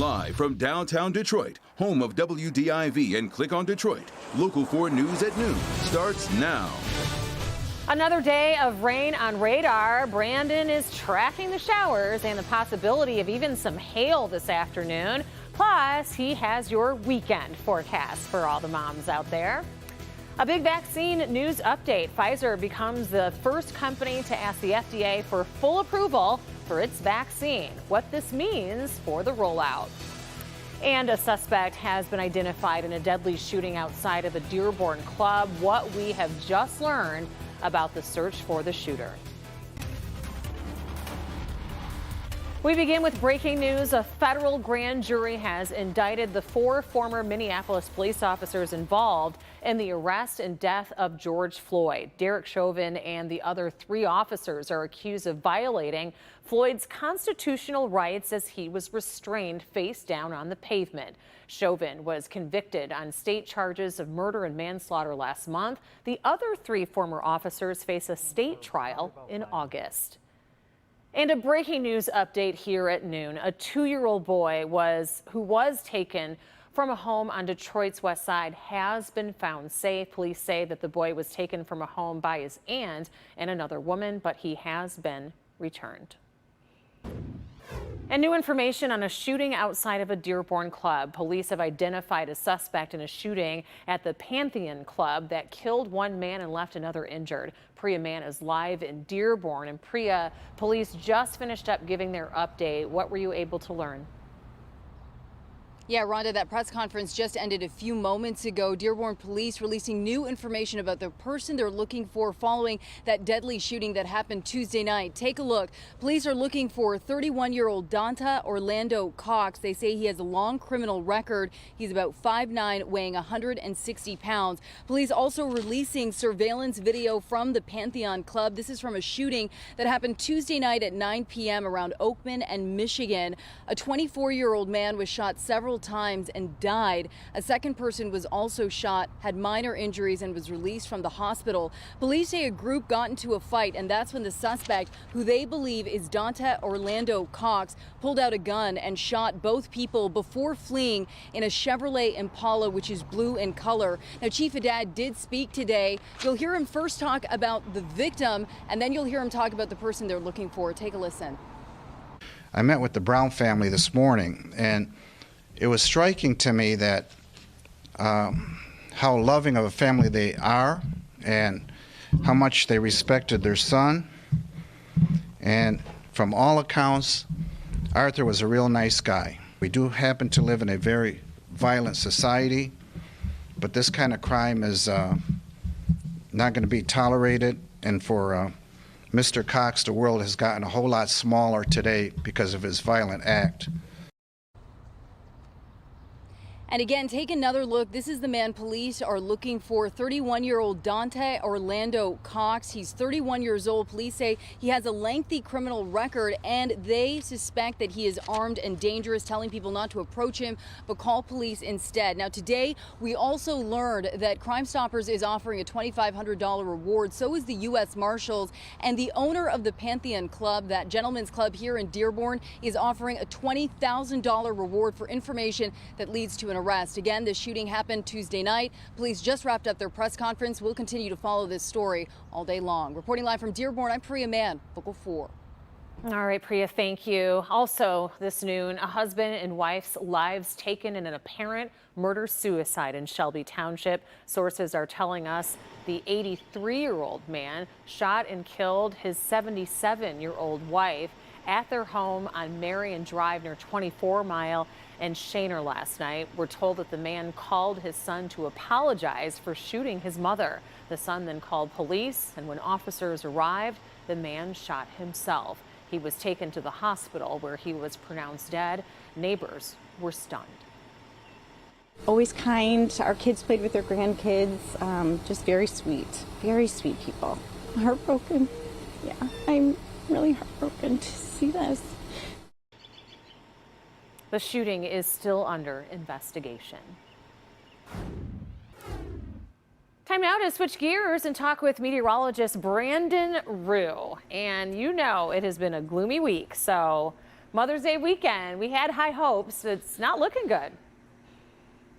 Live from downtown Detroit, home of WDIV and Click on Detroit, Local 4 News at noon starts now. Another day of rain on radar. Brandon is tracking the showers and the possibility of even some hail this afternoon. Plus, he has your weekend forecast for all the moms out there. A big vaccine news update. Pfizer becomes the first company to ask the FDA for full approval for its vaccine. What this means for the rollout. And a suspect has been identified in a deadly shooting outside of a Dearborn club. What we have just learned about the search for the shooter. We begin with breaking news. A federal grand jury has indicted the 4 former Minneapolis police officers involved in the arrest and death of George Floyd. Derek Chauvin and the other 3 officers are accused of violating Floyd's constitutional rights as he was restrained face down on the pavement. Chauvin was convicted on state charges of murder and manslaughter last month. The other 3 former officers face a state trial in August. And a breaking news update here at noon. A 2-year-old boy who was taken from a home on Detroit's west side has been found safe. Police say that the boy was taken from a home by his aunt and another woman, but he has been returned. And new information on a shooting outside of a Dearborn club. Police have identified a suspect in a shooting at the Pantheon Club that killed 1 man and left another injured. Priya Mann is live in Dearborn. And Priya, police just finished up giving their update. What were you able to learn? Yeah, Rhonda, that press conference just ended a few moments ago. Dearborn police releasing new information about the person they're looking for following that deadly shooting that happened Tuesday night. Take a look. Police are looking for 31-year-old Donta Orlando Cox. They say he has a long criminal record. He's about 5'9", weighing 160 pounds. Police also releasing surveillance video from the Pantheon Club. This is from a shooting that happened Tuesday night at 9 p.m. around Oakman and Michigan. A 24-year-old man was shot several times and died. A second person was also shot, had minor injuries, and was released from the hospital. Police say a group got into a fight, and that's when the suspect, who they believe is Donta Orlando Cox, pulled out a gun and shot both people before fleeing in a Chevrolet Impala, which is blue in color. Now, Chief Haddad did speak today. You'll hear him first talk about the victim, and then you'll hear him talk about the person they're looking for. Take a listen. I met with the Brown family this morning, and it was striking to me that how loving of a family they are and how much they respected their son. And from all accounts, Arthur was a real nice guy. We do happen to live in a very violent society, but this kind of crime is not going to be tolerated. And for Mr. Cox, the world has gotten a whole lot smaller today because of his violent act. And again, take another look. This is the man police are looking for, 31-year-old Donta Orlando Cox. He's 31 years old. Police say he has a lengthy criminal record, and they suspect that he is armed and dangerous, telling people not to approach him, but call police instead. Now, today, we also learned that Crime Stoppers is offering a $2,500 reward. So is the U.S. Marshals. And the owner of the Pantheon Club, that gentleman's club here in Dearborn, is offering a $20,000 reward for information that leads to an arrest. Again, this shooting happened Tuesday night. Police just wrapped up their press conference. We'll continue to follow this story all day long. Reporting live from Dearborn, I'm Priya Mann, Local 4. All right, Priya, thank you. Also this noon, a husband and wife's lives taken in an apparent murder-suicide in Shelby Township. Sources are telling us the 83-year-old man shot and killed his 77-year-old wife at their home on Marion Drive near 24 Mile and Shaner last night. We're told that the man called his son to apologize for shooting his mother. The son then called police, and when officers arrived, the man shot himself. He was taken to the hospital where he was pronounced dead. Neighbors were stunned. Always kind. Our kids played with their grandkids. Just very sweet people. Heartbroken. Yeah, I'm really heartbroken to see this. The shooting is still under investigation. Time now to switch gears and talk with meteorologist Brandon Rue. And you know it has been a gloomy week, so Mother's Day weekend. We had high hopes. It's not looking good.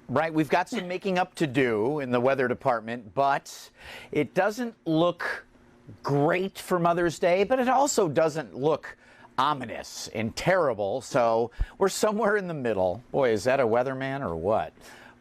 Right, we've got some making up to do in the weather department, but it doesn't look great for Mother's Day, but it also doesn't look ominous and terrible, so we're somewhere in the middle. Boy, is that a weatherman or what?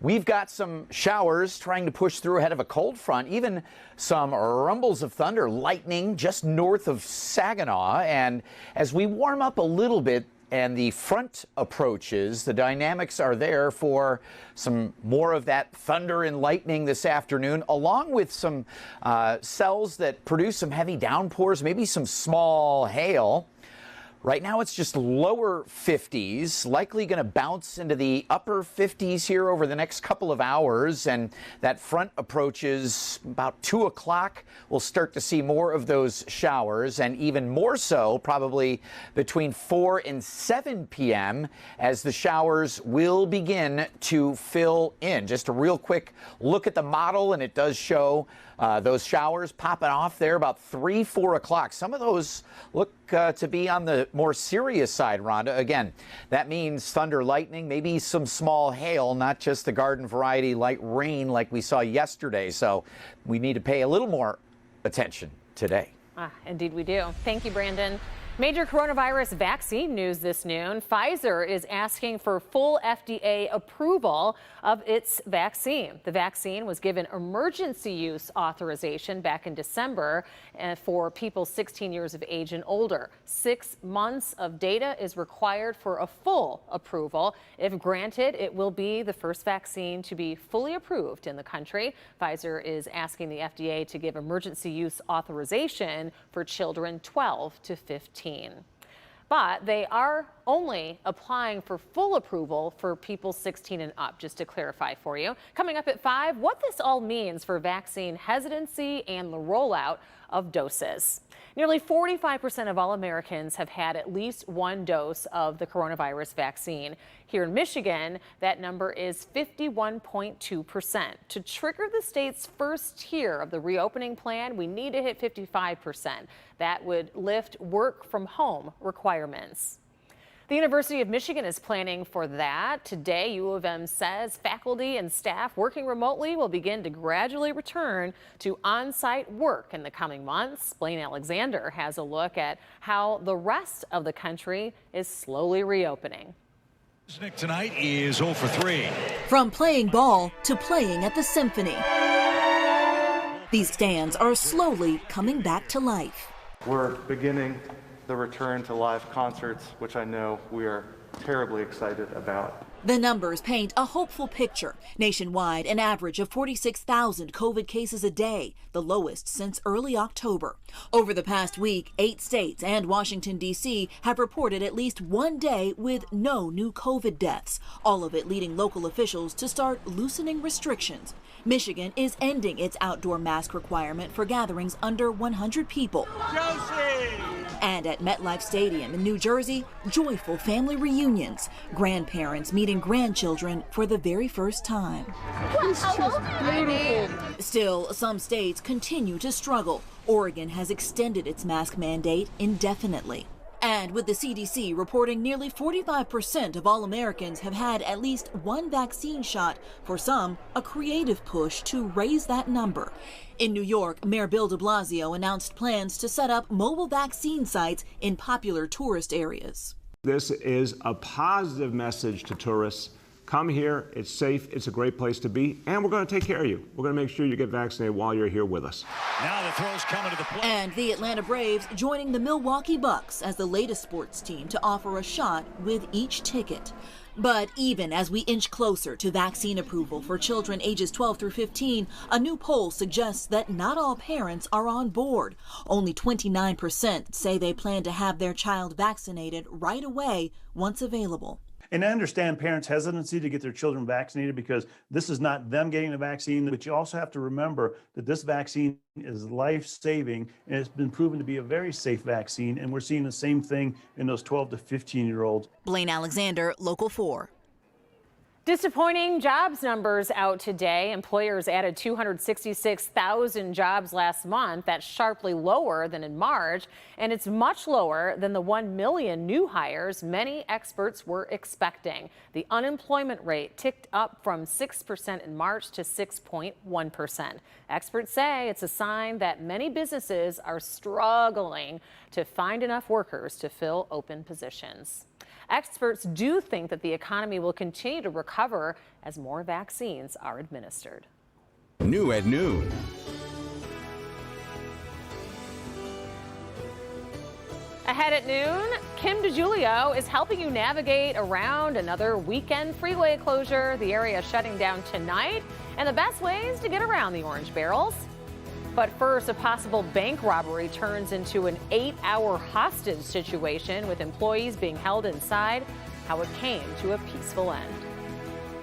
We've got some showers trying to push through ahead of a cold front, even some rumbles of thunder, lightning just north of Saginaw, and as we warm up a little bit and the front approaches, the dynamics are there for some more of that thunder and lightning this afternoon, along with some cells that produce some heavy downpours, maybe some small hail. Right now it's just lower 50s, likely going to bounce into the upper 50s here over the next couple of hours, and that front approaches about 2 o'clock. We'll start to see more of those showers, and even more so probably between 4 and 7 p.m. as the showers will begin to fill in. Just a real quick look at the model, and it does show those showers popping off there about 3, 4 o'clock. Some of those look to be on the more serious side, Rhonda. Again, that means thunder, lightning, maybe some small hail, not just the garden variety light rain like we saw yesterday. So we need to pay a little more attention today. Indeed we do. Thank you, Brandon. Major coronavirus vaccine news this noon. Pfizer is asking for full FDA approval of its vaccine. The vaccine was given emergency use authorization back in December for people 16 years of age and older. 6 months of data is required for a full approval. If granted, it will be the first vaccine to be fully approved in the country. Pfizer is asking the FDA to give emergency use authorization for children 12 to 15. But they are only applying for full approval for people 16 and up, just to clarify for you. Coming up at 5, what this all means for vaccine hesitancy and the rollout of doses. Nearly 45% of all Americans have had at least one dose of the coronavirus vaccine. Here in Michigan, that number is 51.2%. To trigger the state's first tier of the reopening plan, we need to hit 55%. That would lift work from home requirements. The University of Michigan is planning for that. Today, U of M says faculty and staff working remotely will begin to gradually return to on-site work in the coming months. Blaine Alexander has a look at how the rest of the country is slowly reopening. Tonight is 0 for 3. From playing ball to playing at the symphony, these stands are slowly coming back to life. We're beginning the return to live concerts, which I know we are terribly excited about. The numbers paint a hopeful picture. Nationwide, an average of 46,000 COVID cases a day, the lowest since early October. Over the past week, 8 states and Washington, D.C. have reported at least one day with no new COVID deaths, all of it leading local officials to start loosening restrictions. Michigan is ending its outdoor mask requirement for gatherings under 100 people. And at MetLife Stadium in New Jersey, joyful family reunions, grandparents meeting grandchildren for the very first time. Still, some states continue to struggle. Oregon has extended its mask mandate indefinitely. And with the CDC reporting nearly 45% of all Americans have had at least one vaccine shot, for some, a creative push to raise that number. In New York, Mayor Bill de Blasio announced plans to set up mobile vaccine sites in popular tourist areas. This is a positive message to tourists. Come here, it's safe, it's a great place to be, and we're going to take care of you. We're going to make sure you get vaccinated while you're here with us. Now the throw's coming to the plate. And the Atlanta Braves joining the Milwaukee Bucks as the latest sports team to offer a shot with each ticket. But even as we inch closer to vaccine approval for children ages 12 through 15, a new poll suggests that not all parents are on board. Only 29% say they plan to have their child vaccinated right away once available. And I understand parents' hesitancy to get their children vaccinated because this is not them getting the vaccine, but you also have to remember that this vaccine is life-saving and it's been proven to be a very safe vaccine, and we're seeing the same thing in those 12 to 15-year-olds. Blaine Alexander, Local 4. Disappointing jobs numbers out today. Employers added 266,000 jobs last month. That's sharply lower than in March, and it's much lower than the 1 million new hires many experts were expecting. The unemployment rate ticked up from 6% in March to 6.1%. Experts say it's a sign that many businesses are struggling to find enough workers to fill open positions. Experts do think that the economy will continue to recover as more vaccines are administered. New at noon. Ahead at noon, Kim DiGiulio is helping you navigate around another weekend freeway closure. The area is shutting down tonight, and the best ways to get around the orange barrels. But first, a possible bank robbery turns into an 8-hour hostage situation with employees being held inside. How it came to a peaceful end.